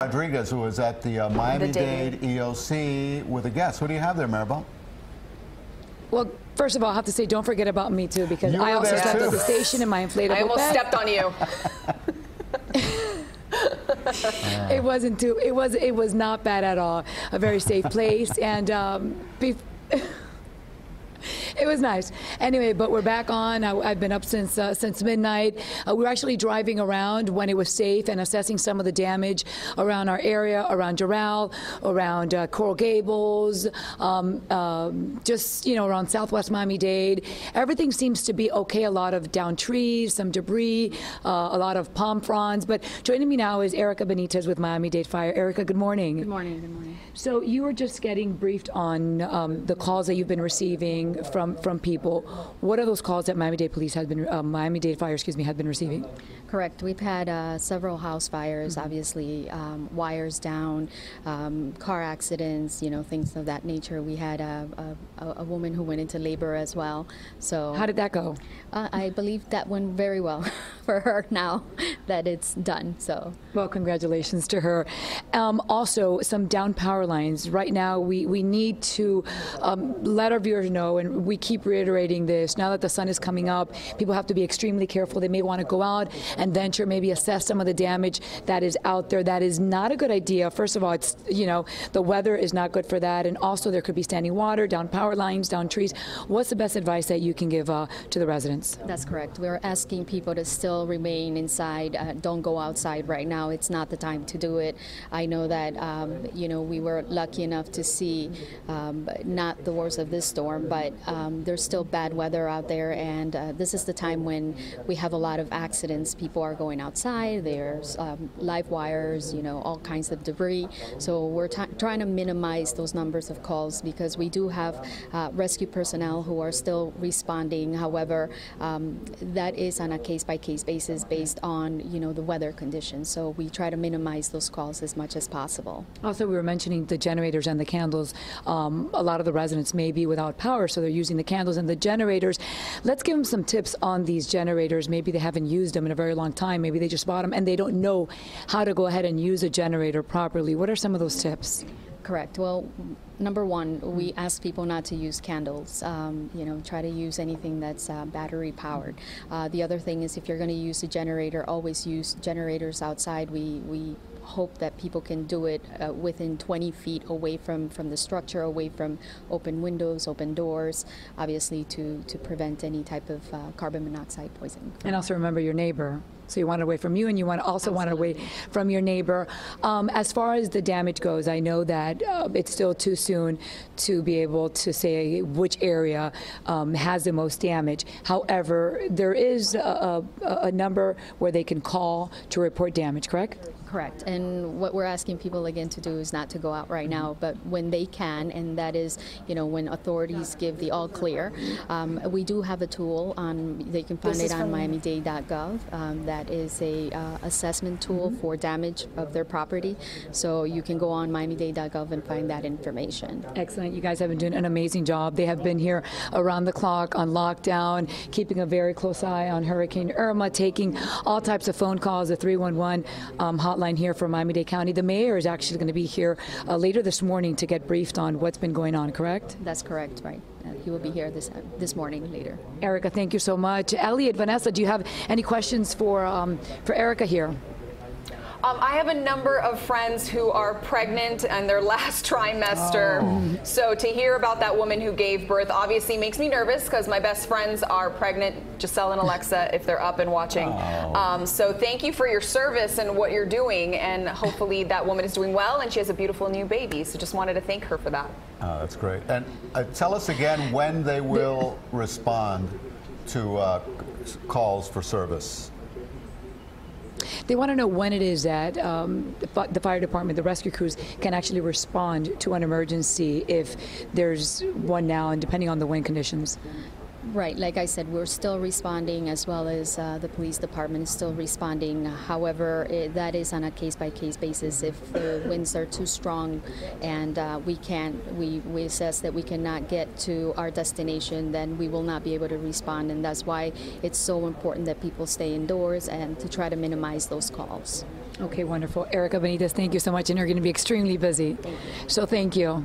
Rodriguez, who is at the Miami-Dade EOC with a guest. Who do you have there, Marybel? Well, first of all, I have to say, don't forget about me too, because I also slept at the station in my inflatable bed. I almost stepped on you. It wasn't too. It was not bad at all. A very safe place, and it was nice. Anyway, but we're back on. I've been up since midnight. We were actually driving around when it was safe and assessing some of the damage around our area, around Doral, around Coral Gables, just around Southwest Miami-Dade. Everything seems to be okay. A lot of downed trees, some debris, a lot of palm fronds. But joining me now is Erica Benitez with Miami-Dade Fire. Erica, good morning. Good morning. Good morning. So you were just getting briefed on the calls that you've been receiving from people. What are those calls that Miami-Dade Police had been, Miami-Dade Fire, had been receiving? Correct. We've had several house fires, obviously, wires down, car accidents, things of that nature. We had a woman who went into labor as well. So how did that go? I believe that went very well for her now that it's done. So well, congratulations to her. Also, some down power lines. Right now, we need to let our viewers know, and we keep reiterating this, now that the sun is coming up, people have to be extremely careful. They may want to go out and venture, maybe assess some of the damage that is out there. That is not a good idea. First of all, it's, the weather is not good for that. And also there could be standing water, down power lines, down trees. What's the best advice that you can give to the residents? That's correct. We're asking people to still remain inside. Don't go outside right now. It's not the time to do it. I know that, we were lucky enough to see not the worst of this storm, but there's still bad weather out there, and this is the time when we have a lot of accidents. People are going outside, there's live wires, all kinds of debris. So we're trying to minimize those numbers of calls, because we do have rescue personnel who are still responding. However, that is on a case-by-case basis based on, the weather conditions. So we try to minimize those calls as much as possible. Also, we were mentioning the generators and the candles. A lot of the residents may be without power, so they're using the candles and the generators. Let's give them some tips on these generators. Maybe they haven't used them in a very long time. Maybe they just bought them and they don't know how to go ahead and use a generator properly. What are some of those tips? Correct. Well, number one, we ask people not to use candles. Try to use anything that's battery powered. The other thing is, if you're going to use a generator, always use generators outside. We hope that people can do it within 20 feet away from the structure, away from open windows, open doors, obviously to prevent any type of carbon monoxide poisoning. And also remember your neighbor. So you want it away from you, and you want it away from your neighbor. As far as the damage goes, I know that it's still too soon to be able to say which area has the most damage. However, there is a number where they can call to report damage, correct? Correct. And what we're asking people again to do is not to go out right now, but when they can, and that is, when authorities give the all clear, we do have a tool they can find it on Miami-Dade.gov. That is a assessment tool for damage of their property. So you can go on Miami-Dade.gov and find that information. Excellent. You guys have been doing an amazing job. They have been here around the clock on lockdown, keeping a very close eye on Hurricane Irma, taking all types of phone calls, the 311 hotline here for Miami-Dade County. The mayor is actually going to be here later this morning to get briefed on what's been going on, correct? That's correct, right. He will be here this morning later. Erica, thank you so much. Elliot, Vanessa, do you have any questions for Erica here? I have a number of friends who are pregnant and their last trimester. Oh. So to hear about that woman who gave birth obviously makes me nervous, because my best friends are pregnant, Giselle and Alexa, if they're up and watching. Oh. So thank you for your service and what you're doing, and hopefully that woman is doing well and she has a beautiful new baby. So just wanted to thank her for that. Oh, that's great. And tell us again when they will respond to calls for service. They want to know when it is that the fire department, the rescue crews, can actually respond to an emergency if there's one now, and depending on the wind conditions. Right, like I said, we're still responding, as well as the police department is still responding. However, that is on a case-by-case basis. If the winds are too strong and we assess that we cannot get to our destination, then we will not be able to respond. And that's why it's so important that people stay indoors and to try to minimize those calls. Okay, wonderful. Erica Benitez, thank you so much, and you're going to be extremely busy. Thank you. So thank you.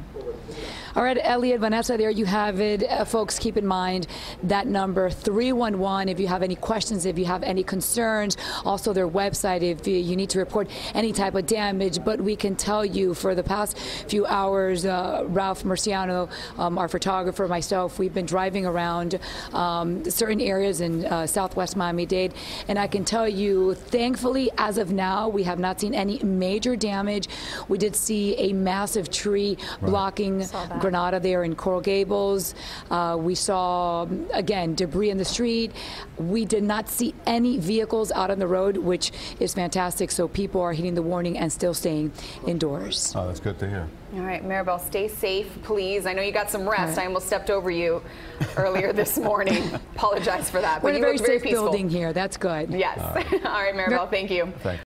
All right, Elliot, Vanessa, there you have it. Folks, keep in mind that number 311 if you have any questions, if you have any concerns. Also their website if you need to report any type of damage. But we can tell you for the past few hours, Ralph Murciano, our photographer, myself, we've been driving around certain areas in southwest Miami-Dade. And I can tell you, thankfully, as of now, we have not seen any major damage. We did see a massive tree blocking Granada there in Coral Gables. We saw, again, debris in the street. We did not see any vehicles out on the road, which is fantastic. So people are heeding the warning and still staying indoors. Oh, that's good to hear. All right, Marybel, stay safe, please. I know you got some rest. I almost stepped over you earlier this morning. Apologize for that. We're in a very safe peaceful building here. That's good. Yes. All right, Marybel, thank you. Thanks.